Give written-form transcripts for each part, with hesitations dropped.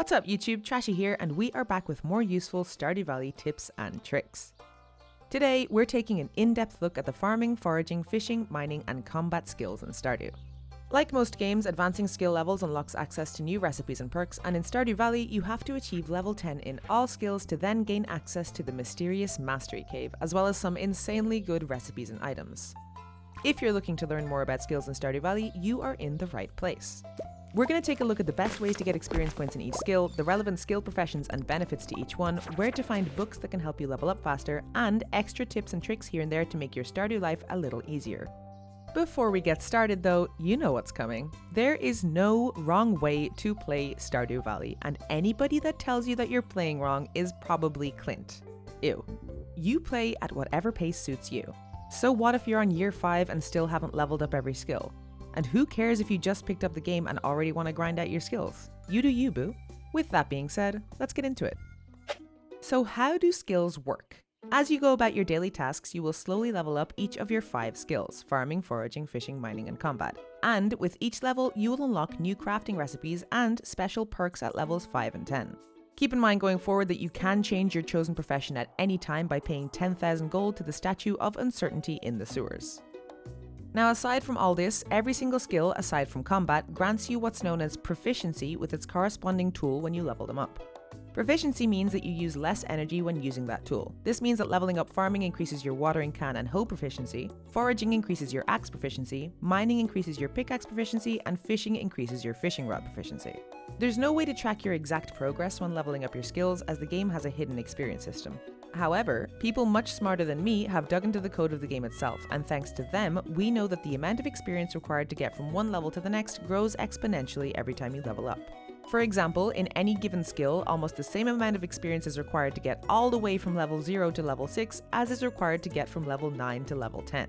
What's up YouTube, Trashy here, and we are back with more useful Stardew Valley tips and tricks. Today, we're taking an in-depth look at the farming, foraging, fishing, mining, and combat skills in Stardew. Like most games, advancing skill levels unlocks access to new recipes and perks, and in Stardew Valley, you have to achieve level 10 in all skills to then gain access to the mysterious Mastery Cave, as well as some insanely good recipes and items. If you're looking to learn more about skills in Stardew Valley, you are in the right place. We're going to take a look at the best ways to get experience points in each skill, the relevant skill professions and benefits to each one, where to find books that can help you level up faster, and extra tips and tricks here and there to make your Stardew life a little easier. Before we get started though, you know what's coming. There is no wrong way to play Stardew Valley, and anybody that tells you that you're playing wrong is probably Clint. Ew. You play at whatever pace suits you. So what if you're on year 5 and still haven't leveled up every skill? And who cares if you just picked up the game and already want to grind out your skills? You do you, boo. With that being said, let's get into it. So how do skills work? As you go about your daily tasks, you will slowly level up each of your 5 skills: farming, foraging, fishing, mining, and combat. And with each level, you will unlock new crafting recipes and special perks at levels 5 and 10. Keep in mind going forward that you can change your chosen profession at any time by paying 10,000 gold to the Statue of Uncertainty in the sewers. Now, aside from all this, every single skill, aside from combat, grants you what's known as proficiency with its corresponding tool when you level them up. Proficiency means that you use less energy when using that tool. This means that leveling up farming increases your watering can and hoe proficiency, foraging increases your axe proficiency, mining increases your pickaxe proficiency, and fishing increases your fishing rod proficiency. There's no way to track your exact progress when leveling up your skills, as the game has a hidden experience system. However, people much smarter than me have dug into the code of the game itself, and thanks to them, we know that the amount of experience required to get from one level to the next grows exponentially every time you level up. For example, in any given skill, almost the same amount of experience is required to get all the way from level 0 to level 6 as is required to get from level 9 to level 10.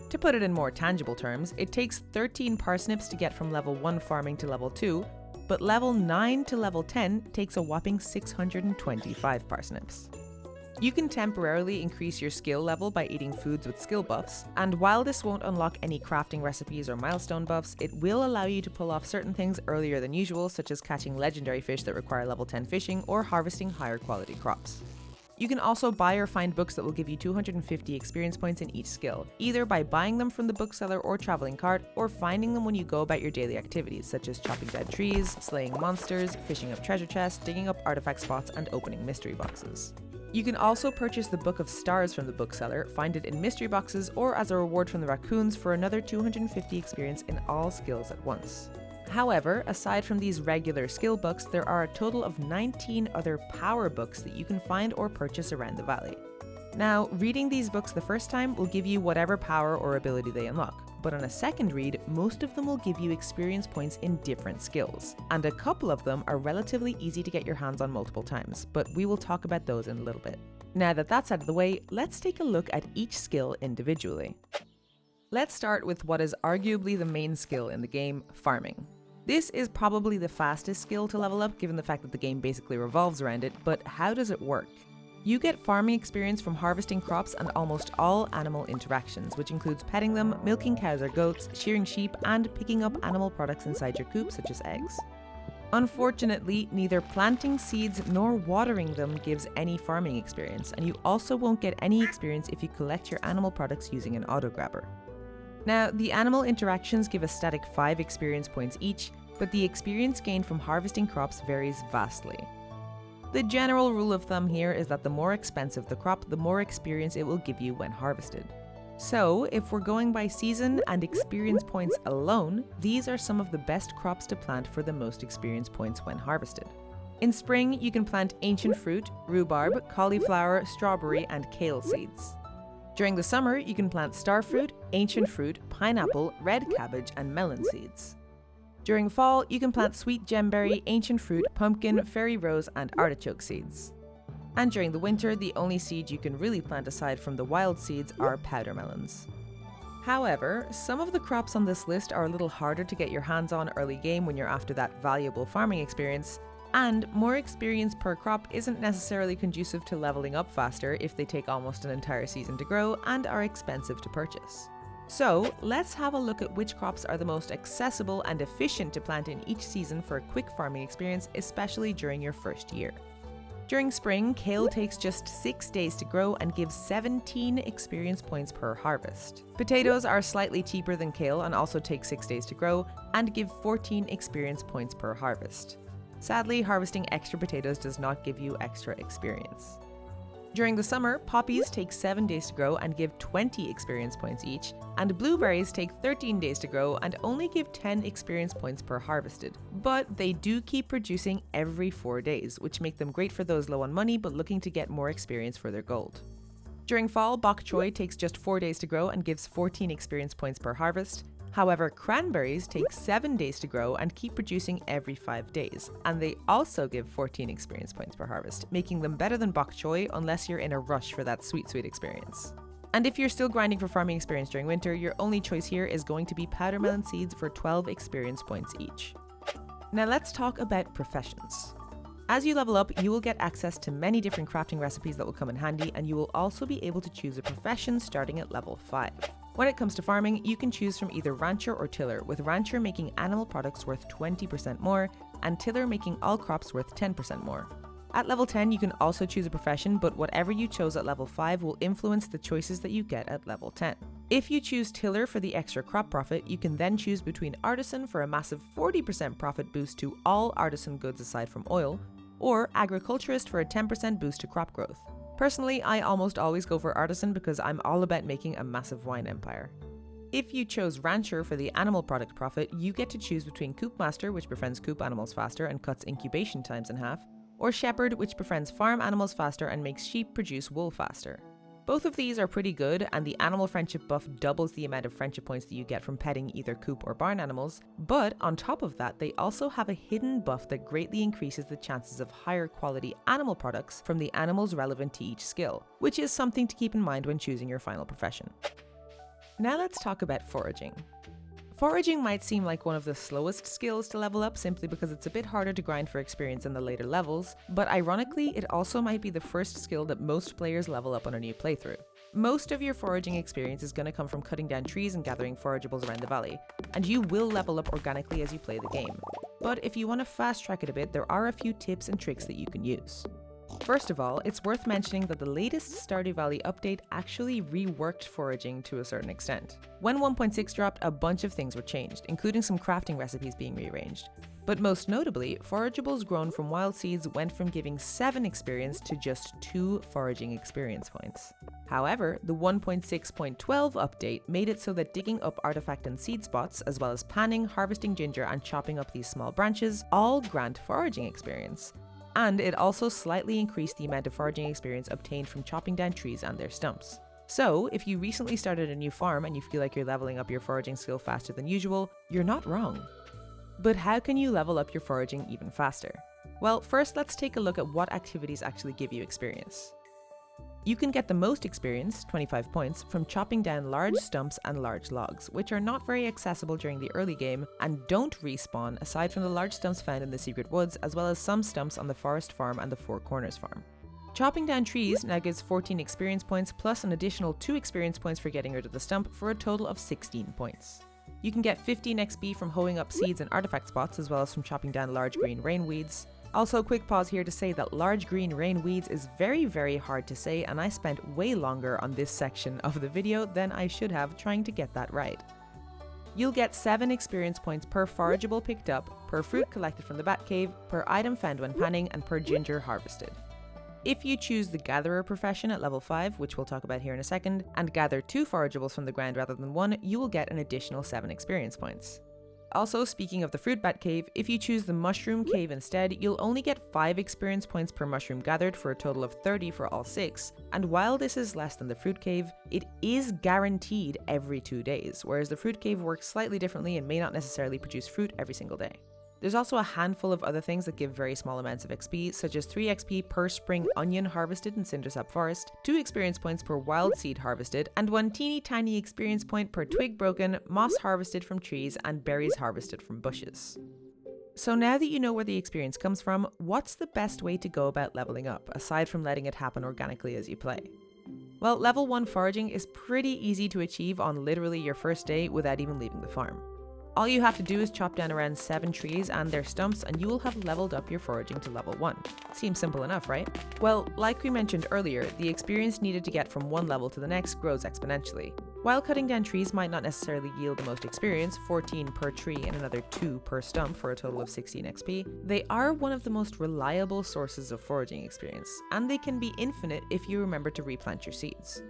To put it in more tangible terms, it takes 13 parsnips to get from level 1 farming to level 2, but level 9 to level 10 takes a whopping 625 parsnips. You can temporarily increase your skill level by eating foods with skill buffs, and while this won't unlock any crafting recipes or milestone buffs, it will allow you to pull off certain things earlier than usual, such as catching legendary fish that require level 10 fishing or harvesting higher quality crops. You can also buy or find books that will give you 250 experience points in each skill, either by buying them from the bookseller or traveling cart, or finding them when you go about your daily activities, such as chopping dead trees, slaying monsters, fishing up treasure chests, digging up artifact spots, and opening mystery boxes. You can also purchase the Book of Stars from the bookseller, find it in mystery boxes, or as a reward from the raccoons for another 250 experience in all skills at once. However, aside from these regular skill books, there are a total of 19 other power books that you can find or purchase around the valley. Now, reading these books the first time will give you whatever power or ability they unlock, but on a second read, most of them will give you experience points in different skills, and a couple of them are relatively easy to get your hands on multiple times, but we will talk about those in a little bit. Now that that's out of the way, let's take a look at each skill individually. Let's start with what is arguably the main skill in the game, farming. This is probably the fastest skill to level up given the fact that the game basically revolves around it, but how does it work? You get farming experience from harvesting crops and almost all animal interactions, which includes petting them, milking cows or goats, shearing sheep, and picking up animal products inside your coop, such as eggs. Unfortunately, neither planting seeds nor watering them gives any farming experience, and you also won't get any experience if you collect your animal products using an auto-grabber. Now, the animal interactions give a static 5 experience points each, but the experience gained from harvesting crops varies vastly. The general rule of thumb here is that the more expensive the crop, the more experience it will give you when harvested. So, if we're going by season and experience points alone, these are some of the best crops to plant for the most experience points when harvested. In spring, you can plant ancient fruit, rhubarb, cauliflower, strawberry, and kale seeds. During the summer, you can plant starfruit, ancient fruit, pineapple, red cabbage, and melon seeds. During fall, you can plant sweet gemberry, ancient fruit, pumpkin, fairy rose, and artichoke seeds. And during the winter, the only seed you can really plant aside from the wild seeds are powder melons. However, some of the crops on this list are a little harder to get your hands on early game when you're after that valuable farming experience, and more experience per crop isn't necessarily conducive to leveling up faster if they take almost an entire season to grow and are expensive to purchase. So let's have a look at which crops are the most accessible and efficient to plant in each season for a quick farming experience, especially during your first year. During spring, kale takes just 6 days to grow and gives 17 experience points per harvest. Potatoes are slightly cheaper than kale and also take 6 days to grow and give 14 experience points per harvest. Sadly, harvesting extra potatoes does not give you extra experience. During the summer, poppies take 7 days to grow and give 20 experience points each, and blueberries take 13 days to grow and only give 10 experience points per harvested. But they do keep producing every 4 days, which make them great for those low on money but looking to get more experience for their gold. During fall, bok choy takes just 4 days to grow and gives 14 experience points per harvest. However, cranberries take 7 days to grow and keep producing every 5 days, and they also give 14 experience points per harvest, making them better than bok choy unless you're in a rush for that sweet experience. And if you're still grinding for farming experience during winter, your only choice here is going to be powdermelon seeds for 12 experience points each. Now let's talk about professions. As you level up, you will get access to many different crafting recipes that will come in handy, and you will also be able to choose a profession starting at level 5. When it comes to farming, you can choose from either Rancher or Tiller, with Rancher making animal products worth 20% more, and Tiller making all crops worth 10% more. At level 10, you can also choose a profession, but whatever you chose at level 5 will influence the choices that you get at level 10. If you choose Tiller for the extra crop profit, you can then choose between Artisan for a massive 40% profit boost to all artisan goods aside from oil, or Agriculturist for a 10% boost to crop growth. Personally, I almost always go for Artisan because I'm all about making a massive wine empire. If you chose Rancher for the animal product profit, you get to choose between Coop Master, which befriends coop animals faster and cuts incubation times in half, or Shepherd, which befriends farm animals faster and makes sheep produce wool faster. Both of these are pretty good, and the animal friendship buff doubles the amount of friendship points that you get from petting either coop or barn animals, but on top of that, they also have a hidden buff that greatly increases the chances of higher quality animal products from the animals relevant to each skill, which is something to keep in mind when choosing your final profession. Now let's talk about foraging. Foraging might seem like one of the slowest skills to level up simply because it's a bit harder to grind for experience in the later levels, but ironically, it also might be the first skill that most players level up on a new playthrough. Most of your foraging experience is going to come from cutting down trees and gathering forageables around the valley, and you will level up organically as you play the game. But if you want to fast track it a bit, there are a few tips and tricks that you can use. First of all, it's worth mentioning that the latest Stardew Valley update actually reworked foraging to a certain extent. When 1.6 dropped, a bunch of things were changed, including some crafting recipes being rearranged. But most notably, forageables grown from wild seeds went from giving 7 experience to just 2 foraging experience points. However, the 1.6.12 update made it so that digging up artifact and seed spots, as well as panning, harvesting ginger, and chopping up these small branches, all grant foraging experience. And it also slightly increased the amount of foraging experience obtained from chopping down trees and their stumps. So, if you recently started a new farm and you feel like you're leveling up your foraging skill faster than usual, you're not wrong. But how can you level up your foraging even faster? Well, first let's take a look at what activities actually give you experience. You can get the most experience, 25 points, from chopping down large stumps and large logs, which are not very accessible during the early game and don't respawn aside from the large stumps found in the secret woods, as well as some stumps on the forest farm and the Four Corners farm. Chopping down trees now gives 14 experience points plus an additional 2 experience points for getting rid of the stump for a total of 16 points. You can get 15 XP from hoeing up seeds and artifact spots, as well as from chopping down large green rainweeds. Also, quick pause here to say that large green rainweeds is very hard to say, and I spent way longer on this section of the video than I should have trying to get that right. You'll get 7 experience points per forageable picked up, per fruit collected from the bat cave, per item found when panning, and per ginger harvested. If you choose the Gatherer profession at level 5, which we'll talk about here in a second, and gather 2 forageables from the ground rather than 1, you will get an additional 7 experience points. Also, speaking of the fruit bat cave, if you choose the mushroom cave instead, you'll only get 5 experience points per mushroom gathered for a total of 30 for all 6, and while this is less than the fruit cave, it is guaranteed every 2 days, whereas the fruit cave works slightly differently and may not necessarily produce fruit every single day. There's also a handful of other things that give very small amounts of XP, such as 3 XP per spring onion harvested in Cindersap Forest, 2 experience points per wild seed harvested, and 1 teeny tiny experience point per twig broken, moss harvested from trees, and berries harvested from bushes. So now that you know where the experience comes from, what's the best way to go about leveling up, aside from letting it happen organically as you play? Well, level 1 foraging is pretty easy to achieve on literally your first day without even leaving the farm. All you have to do is chop down around 7 trees and their stumps and you will have leveled up your foraging to level 1. Seems simple enough, right? Well, like we mentioned earlier, the experience needed to get from one level to the next grows exponentially. While cutting down trees might not necessarily yield the most experience, 14 per tree and another 2 per stump for a total of 16 XP, they are one of the most reliable sources of foraging experience, and they can be infinite if you remember to replant your seeds.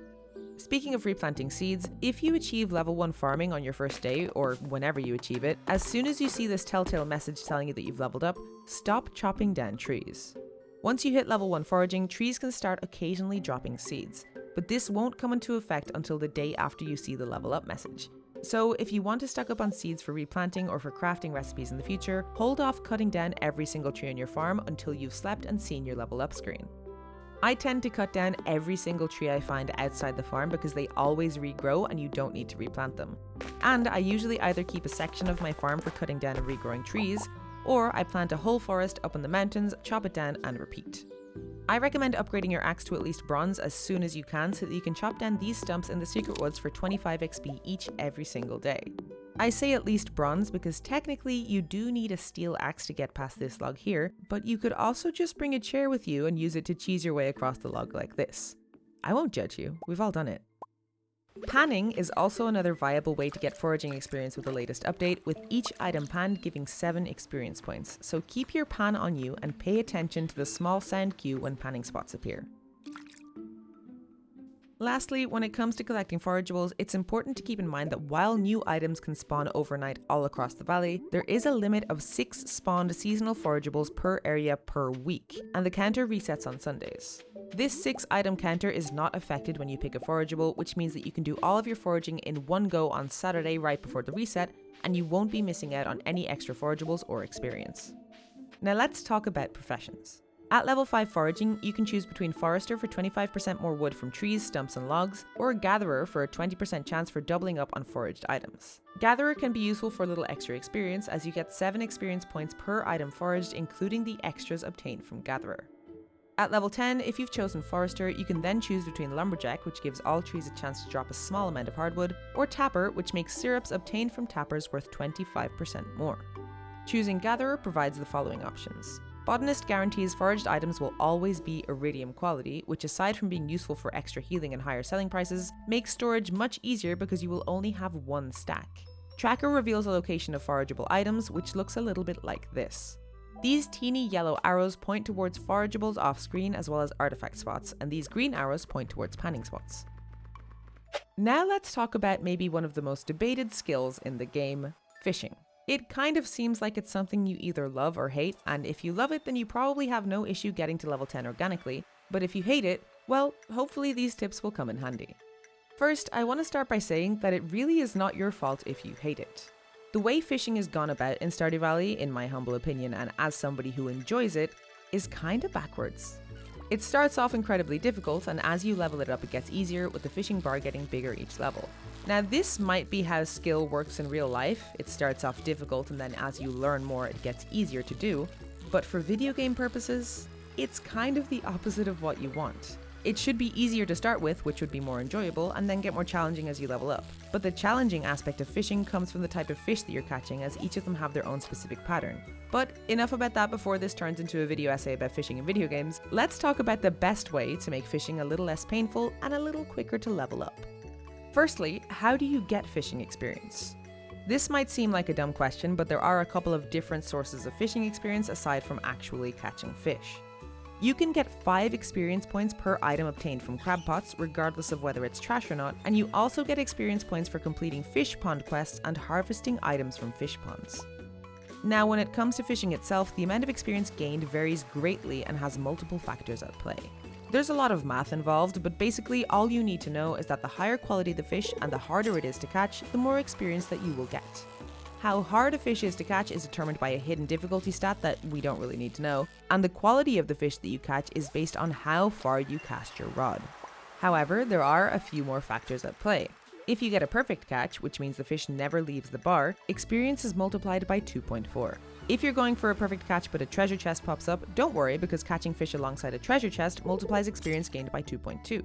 Speaking of replanting seeds, if you achieve level 1 farming on your first day, or whenever you achieve it, as soon as you see this telltale message telling you that you've leveled up, stop chopping down trees. Once you hit level 1 foraging, trees can start occasionally dropping seeds, but this won't come into effect until the day after you see the level up message. So if you want to stock up on seeds for replanting or for crafting recipes in the future, hold off cutting down every single tree on your farm until you've slept and seen your level up screen. I tend to cut down every single tree I find outside the farm because they always regrow and you don't need to replant them. And I usually either keep a section of my farm for cutting down and regrowing trees, or I plant a whole forest up in the mountains, chop it down and repeat. I recommend upgrading your axe to at least bronze as soon as you can so that you can chop down these stumps in the secret woods for 25 XP each every single day. I say at least bronze because technically you do need a steel axe to get past this log here, but you could also just bring a chair with you and use it to cheese your way across the log like this. I won't judge you, we've all done it. Panning is also another viable way to get foraging experience with the latest update, with each item panned giving 7 experience points, so keep your pan on you and pay attention to the small sound cue when panning spots appear. Lastly, when it comes to collecting forageables, it's important to keep in mind that while new items can spawn overnight all across the valley, there is a limit of 6 spawned seasonal forageables per area per week, and the counter resets on Sundays. This 6 item counter is not affected when you pick a forageable, which means that you can do all of your foraging in one go on Saturday right before the reset, and you won't be missing out on any extra forageables or experience. Now let's talk about professions. At level 5 foraging, you can choose between Forester for 25% more wood from trees, stumps and logs, or Gatherer for a 20% chance for doubling up on foraged items. Gatherer can be useful for a little extra experience as you get 7 experience points per item foraged, including the extras obtained from Gatherer. At level 10, if you've chosen Forester, you can then choose between Lumberjack, which gives all trees a chance to drop a small amount of hardwood, or Tapper, which makes syrups obtained from tappers worth 25% more. Choosing Gatherer provides the following options. Botanist guarantees foraged items will always be iridium quality, which aside from being useful for extra healing and higher selling prices, makes storage much easier because you will only have 1 stack. Tracker reveals a location of forageable items, which looks a little bit like this. These teeny yellow arrows point towards forageables off screen as well as artifact spots, and these green arrows point towards panning spots. Now let's talk about maybe one of the most debated skills in the game, fishing. It kind of seems like it's something you either love or hate, and if you love it then you probably have no issue getting to level 10 organically, but if you hate it, well, hopefully these tips will come in handy. First, I want to start by saying that it really is not your fault if you hate it. The way fishing is gone about in Stardew Valley, in my humble opinion and as somebody who enjoys it, is kinda backwards. It starts off incredibly difficult, and as you level it up it gets easier, with the fishing bar getting bigger each level. Now this might be how skill works in real life. It starts off difficult and then as you learn more it gets easier to do, but for video game purposes, it's kind of the opposite of what you want. It should be easier to start with, which would be more enjoyable, and then get more challenging as you level up. But the challenging aspect of fishing comes from the type of fish that you're catching, as each of them have their own specific pattern. But enough about that before this turns into a video essay about fishing in video games. Let's talk about the best way to make fishing a little less painful and a little quicker to level up. Firstly, how do you get fishing experience? This might seem like a dumb question, but there are a couple of different sources of fishing experience aside from actually catching fish. You can get 5 experience points per item obtained from crab pots, regardless of whether it's trash or not, and you also get experience points for completing fish pond quests and harvesting items from fish ponds. Now, when it comes to fishing itself, the amount of experience gained varies greatly and has multiple factors at play. There's a lot of math involved, but basically all you need to know is that the higher quality the fish and the harder it is to catch, the more experience that you will get. How hard a fish is to catch is determined by a hidden difficulty stat that we don't really need to know, and the quality of the fish that you catch is based on how far you cast your rod. However, there are a few more factors at play. If you get a perfect catch, which means the fish never leaves the bar, experience is multiplied by 2.4. If you're going for a perfect catch but a treasure chest pops up, don't worry because catching fish alongside a treasure chest multiplies experience gained by 2.2.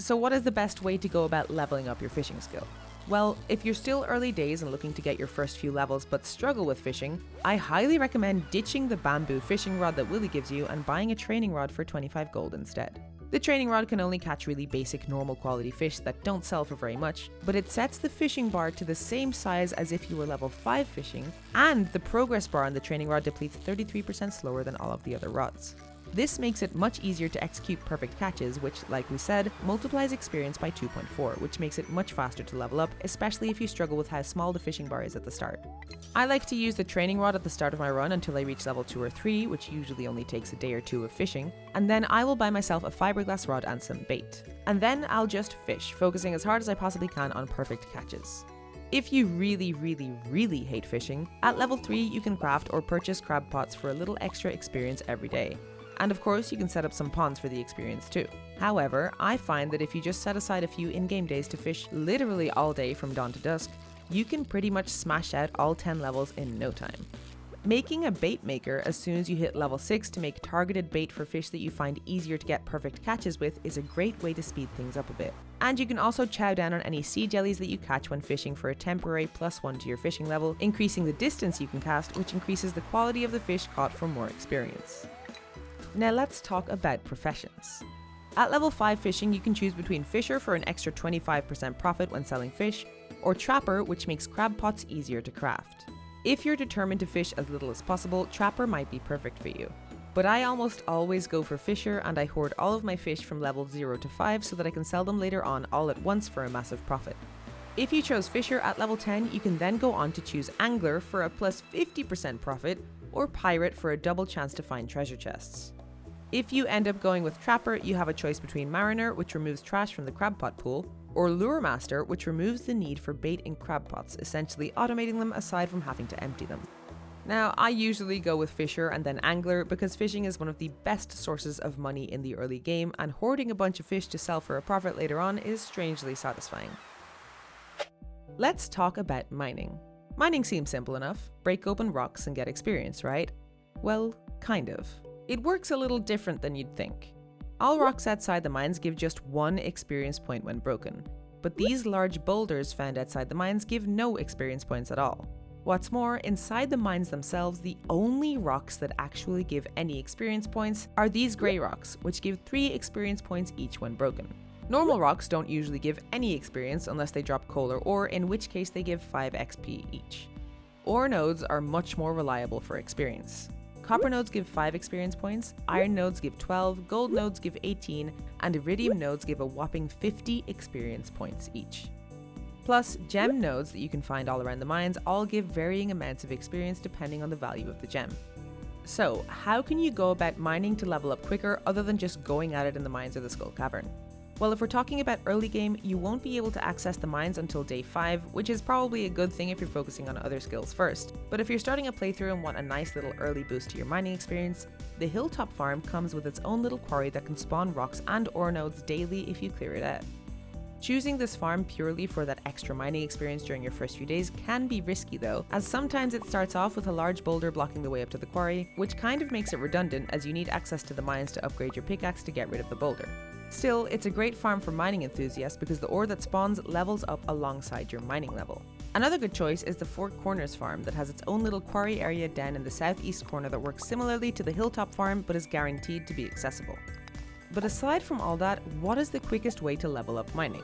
So what is the best way to go about leveling up your fishing skill? Well, if you're still early days and looking to get your first few levels but struggle with fishing, I highly recommend ditching the bamboo fishing rod that Willy gives you and buying a training rod for 25 gold instead. The training rod can only catch really basic normal quality fish that don't sell for very much, but it sets the fishing bar to the same size as if you were level 5 fishing, and the progress bar on the training rod depletes 33% slower than all of the other rods. This makes it much easier to execute perfect catches, which, like we said, multiplies experience by 2.4, which makes it much faster to level up, especially if you struggle with how small the fishing bar is at the start. I like to use the training rod at the start of my run until I reach level 2 or 3, which usually only takes a day or two of fishing, and then I will buy myself a fiberglass rod and some bait. And then I'll just fish, focusing as hard as I possibly can on perfect catches. If you really hate fishing, at level 3 you can craft or purchase crab pots for a little extra experience every day. And of course, you can set up some ponds for the experience too. However, I find that if you just set aside a few in-game days to fish literally all day from dawn to dusk, you can pretty much smash out all 10 levels in no time. Making a bait maker as soon as you hit level 6 to make targeted bait for fish that you find easier to get perfect catches with is a great way to speed things up a bit. And you can also chow down on any sea jellies that you catch when fishing for a temporary +1 to your fishing level, increasing the distance you can cast, which increases the quality of the fish caught for more experience. Now let's talk about professions. At level 5 fishing, you can choose between Fisher for an extra 25% profit when selling fish, or Trapper, which makes crab pots easier to craft. If you're determined to fish as little as possible, Trapper might be perfect for you. But I almost always go for Fisher, and I hoard all of my fish from level 0 to 5 so that I can sell them later on all at once for a massive profit. If you chose Fisher at level 10, you can then go on to choose Angler for a plus 50% profit, or Pirate for a double chance to find treasure chests. If you end up going with Trapper, you have a choice between Mariner, which removes trash from the crab pot pool, or Lure Master, which removes the need for bait in crab pots, essentially automating them aside from having to empty them. Now, I usually go with Fisher and then Angler because fishing is one of the best sources of money in the early game, and hoarding a bunch of fish to sell for a profit later on is strangely satisfying. Let's talk about mining. Mining seems simple enough. Break open rocks and get experience, right? Well, kind of. It works a little different than you'd think. All rocks outside the mines give just 1 experience point when broken, but these large boulders found outside the mines give no experience points at all. What's more, inside the mines themselves, the only rocks that actually give any experience points are these grey rocks, which give 3 experience points each when broken. Normal rocks don't usually give any experience unless they drop coal or ore, in which case they give 5 XP each. Ore nodes are much more reliable for experience. Copper nodes give 5 experience points, iron nodes give 12, gold nodes give 18, and iridium nodes give a whopping 50 experience points each. Plus, gem nodes that you can find all around the mines all give varying amounts of experience depending on the value of the gem. So, how can you go about mining to level up quicker other than just going at it in the mines or the Skull Cavern? Well, if we're talking about early game, you won't be able to access the mines until day 5, which is probably a good thing if you're focusing on other skills first. But if you're starting a playthrough and want a nice little early boost to your mining experience, the Hilltop Farm comes with its own little quarry that can spawn rocks and ore nodes daily if you clear it out. Choosing this farm purely for that extra mining experience during your first few days can be risky though, as sometimes it starts off with a large boulder blocking the way up to the quarry, which kind of makes it redundant as you need access to the mines to upgrade your pickaxe to get rid of the boulder. Still, it's a great farm for mining enthusiasts because the ore that spawns levels up alongside your mining level. Another good choice is the Four Corners farm that has its own little quarry area down in the southeast corner that works similarly to the Hilltop farm but is guaranteed to be accessible. But aside from all that, what is the quickest way to level up mining?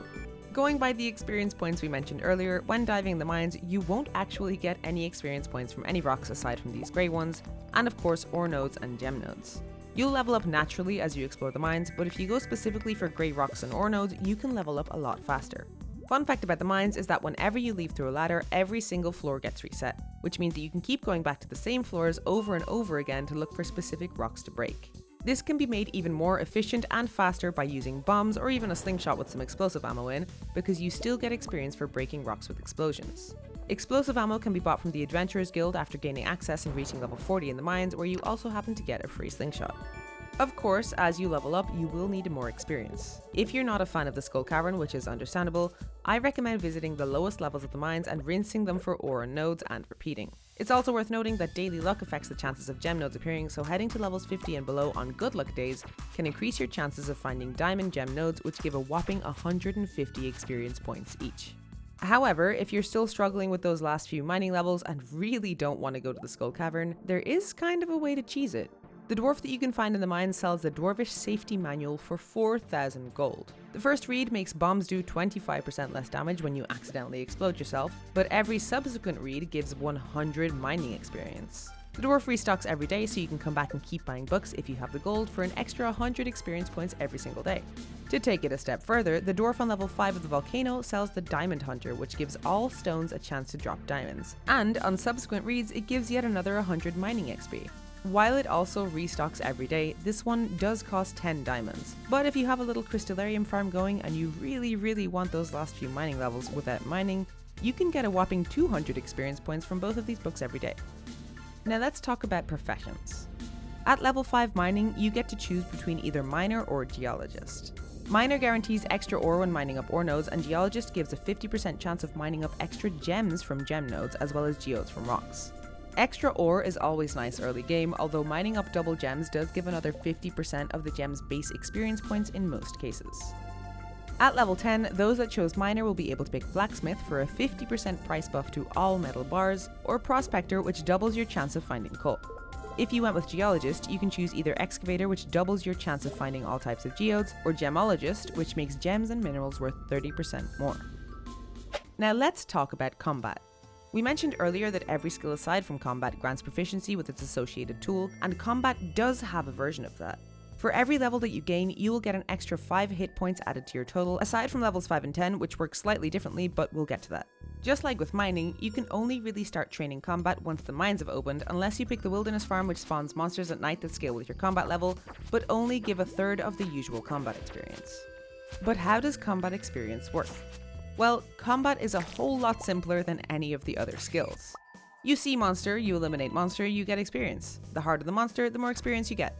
Going by the experience points we mentioned earlier, when diving in the mines, you won't actually get any experience points from any rocks aside from these grey ones, and of course ore nodes and gem nodes. You'll level up naturally as you explore the mines, but if you go specifically for grey rocks and ore nodes, you can level up a lot faster. Fun fact about the mines is that whenever you leave through a ladder, every single floor gets reset, which means that you can keep going back to the same floors over and over again to look for specific rocks to break. This can be made even more efficient and faster by using bombs or even a slingshot with some explosive ammo in, because you still get experience for breaking rocks with explosions. Explosive ammo can be bought from the Adventurers Guild after gaining access and reaching level 40 in the mines, where you also happen to get a free slingshot. Of course, as you level up, you will need more experience. If you're not a fan of the Skull Cavern, which is understandable, I recommend visiting the lowest levels of the mines and rinsing them for ore and nodes and repeating. It's also worth noting that daily luck affects the chances of gem nodes appearing, so heading to levels 50 and below on good luck days can increase your chances of finding diamond gem nodes, which give a whopping 150 experience points each. However, if you're still struggling with those last few mining levels and really don't want to go to the Skull Cavern, there is kind of a way to cheese it. The dwarf that you can find in the mines sells the Dwarvish Safety Manual for 4,000 gold. The first read makes bombs do 25% less damage when you accidentally explode yourself, but every subsequent read gives 100 mining experience. The dwarf restocks every day, so you can come back and keep buying books if you have the gold for an extra 100 experience points every single day. To take it a step further, the dwarf on level 5 of the volcano sells the Diamond Hunter, which gives all stones a chance to drop diamonds, and on subsequent reads it gives yet another 100 mining XP. While it also restocks every day, this one does cost 10 diamonds. But if you have a little crystallarium farm going and you really want those last few mining levels without mining, you can get a whopping 200 experience points from both of these books every day. Now let's talk about professions. At level 5 mining, you get to choose between either miner or geologist. Miner guarantees extra ore when mining up ore nodes, and geologist gives a 50% chance of mining up extra gems from gem nodes as well as geodes from rocks. Extra ore is always nice early game, although mining up double gems does give another 50% of the gem's base experience points in most cases. At level 10, those that chose miner will be able to pick blacksmith for a 50% price buff to all metal bars, or prospector, which doubles your chance of finding coal. If you went with geologist, you can choose either excavator, which doubles your chance of finding all types of geodes, or gemologist, which makes gems and minerals worth 30% more. Now let's talk about combat. We mentioned earlier that every skill aside from combat grants proficiency with its associated tool, and combat does have a version of that. For every level that you gain, you will get an extra 5 hit points added to your total, aside from levels 5 and 10, which work slightly differently, but we'll get to that. Just like with mining, you can only really start training combat once the mines have opened, unless you pick the wilderness farm, which spawns monsters at night that scale with your combat level, but only give a third of the usual combat experience. But how does combat experience work? Well, combat is a whole lot simpler than any of the other skills. You see monster, you eliminate monster, you get experience. The harder the monster, the more experience you get.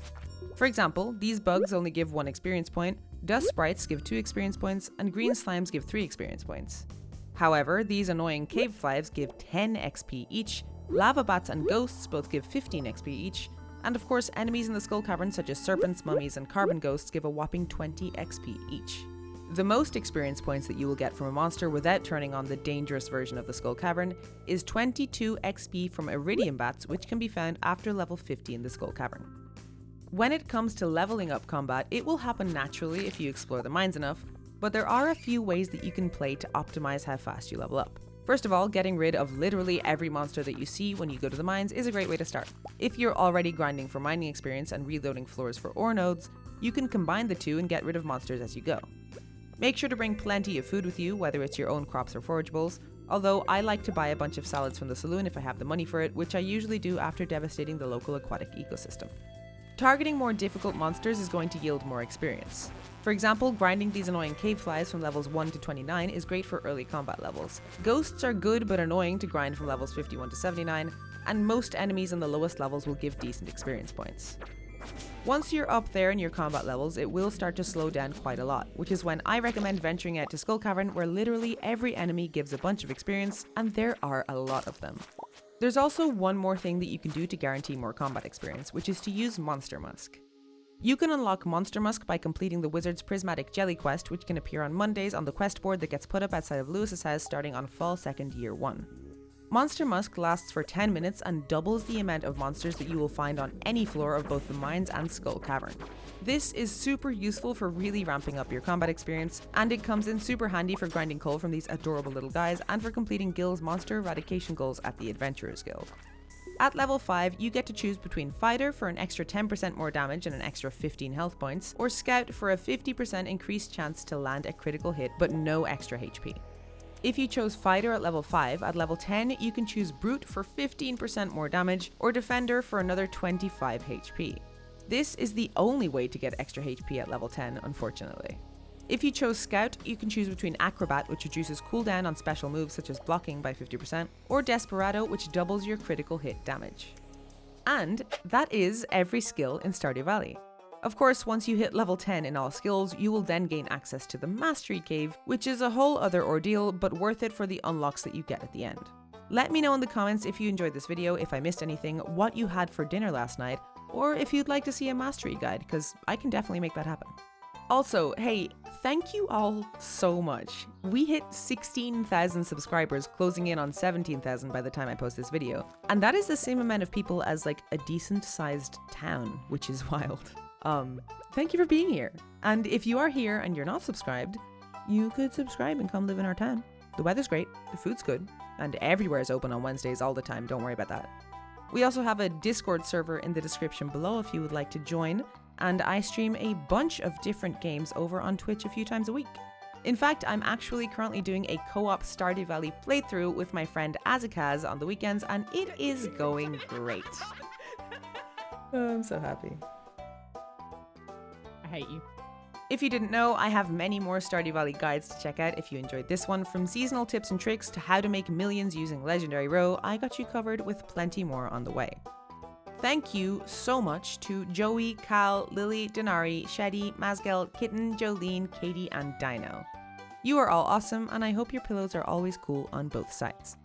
For example, these bugs only give 1 experience point, dust sprites give 2 experience points, and green slimes give 3 experience points. However, these annoying cave flies give 10 XP each, lava bats and ghosts both give 15 XP each, and of course enemies in the Skull Cavern such as serpents, mummies, and carbon ghosts give a whopping 20 XP each. The most experience points that you will get from a monster without turning on the dangerous version of the Skull Cavern is 22 XP from iridium bats, which can be found after level 50 in the Skull Cavern. When it comes to leveling up combat, it will happen naturally if you explore the mines enough, but there are a few ways that you can play to optimize how fast you level up. First of all, getting rid of literally every monster that you see when you go to the mines is a great way to start. If you're already grinding for mining experience and reloading floors for ore nodes, you can combine the two and get rid of monsters as you go. Make sure to bring plenty of food with you, whether it's your own crops or forageables, although I like to buy a bunch of salads from the saloon if I have the money for it, which I usually do after devastating the local aquatic ecosystem. Targeting more difficult monsters is going to yield more experience. For example, grinding these annoying cave flies from levels 1 to 29 is great for early combat levels. Ghosts are good but annoying to grind from levels 51 to 79, and most enemies in the lowest levels will give decent experience points. Once you're up there in your combat levels, it will start to slow down quite a lot, which is when I recommend venturing out to Skull Cavern, where literally every enemy gives a bunch of experience, and there are a lot of them. There's also one more thing that you can do to guarantee more combat experience, which is to use Monster Musk. You can unlock Monster Musk by completing the Wizard's Prismatic Jelly quest, which can appear on Mondays on the quest board that gets put up outside of Lewis's house starting on Fall 2nd Year 1. Monster Musk lasts for 10 minutes and doubles the amount of monsters that you will find on any floor of both the mines and Skull Cavern. This is super useful for really ramping up your combat experience, and it comes in super handy for grinding coal from these adorable little guys and for completing Guild's monster eradication goals at the Adventurers Guild. At level 5, you get to choose between Fighter for an extra 10% more damage and an extra 15 health points, or Scout for a 50% increased chance to land a critical hit but no extra HP. If you chose Fighter at level 5, at level 10 you can choose Brute for 15% more damage, or Defender for another 25 HP. This is the only way to get extra HP at level 10, unfortunately. If you chose Scout, you can choose between Acrobat, which reduces cooldown on special moves such as blocking by 50%, or Desperado, which doubles your critical hit damage. And that is every skill in Stardew Valley. Of course, once you hit level 10 in all skills, you will then gain access to the Mastery Cave, which is a whole other ordeal, but worth it for the unlocks that you get at the end. Let me know in the comments if you enjoyed this video, if I missed anything, what you had for dinner last night, or if you'd like to see a mastery guide, because I can definitely make that happen. Also, hey, thank you all so much. We hit 16,000 subscribers, closing in on 17,000 by the time I post this video. And that is the same amount of people as like a decent sized town, which is wild. Thank you for being here. And if you are here and you're not subscribed, you could subscribe and come live in our town. The weather's great, the food's good, and everywhere is open on Wednesdays all the time, don't worry about that. We also have a Discord server in the description below if you would like to join, and I stream a bunch of different games over on Twitch a few times a week. In fact, I'm actually currently doing a co-op Stardew Valley playthrough with my friend Azakaz on the weekends, and it is going great. Oh, I'm so happy. I hate you. If you didn't know, I have many more Stardew Valley guides to check out if you enjoyed this one. From seasonal tips and tricks to how to make millions using Legendary Row, I got you covered with plenty more on the way. Thank you so much to Joey, Cal, Lily, Denari, Sheddy, Mazgel, Kitten, Jolene, Katie, and Dino. You are all awesome, and I hope your pillows are always cool on both sides.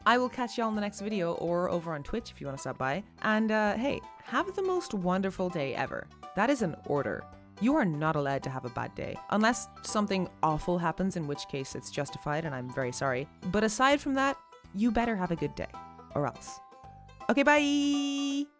I will catch y'all in the next video or over on Twitch if you want to stop by. And hey, have the most wonderful day ever. That is an order. You are not allowed to have a bad day, unless something awful happens, in which case it's justified and I'm very sorry. But aside from that, you better have a good day, or else. Okay, bye!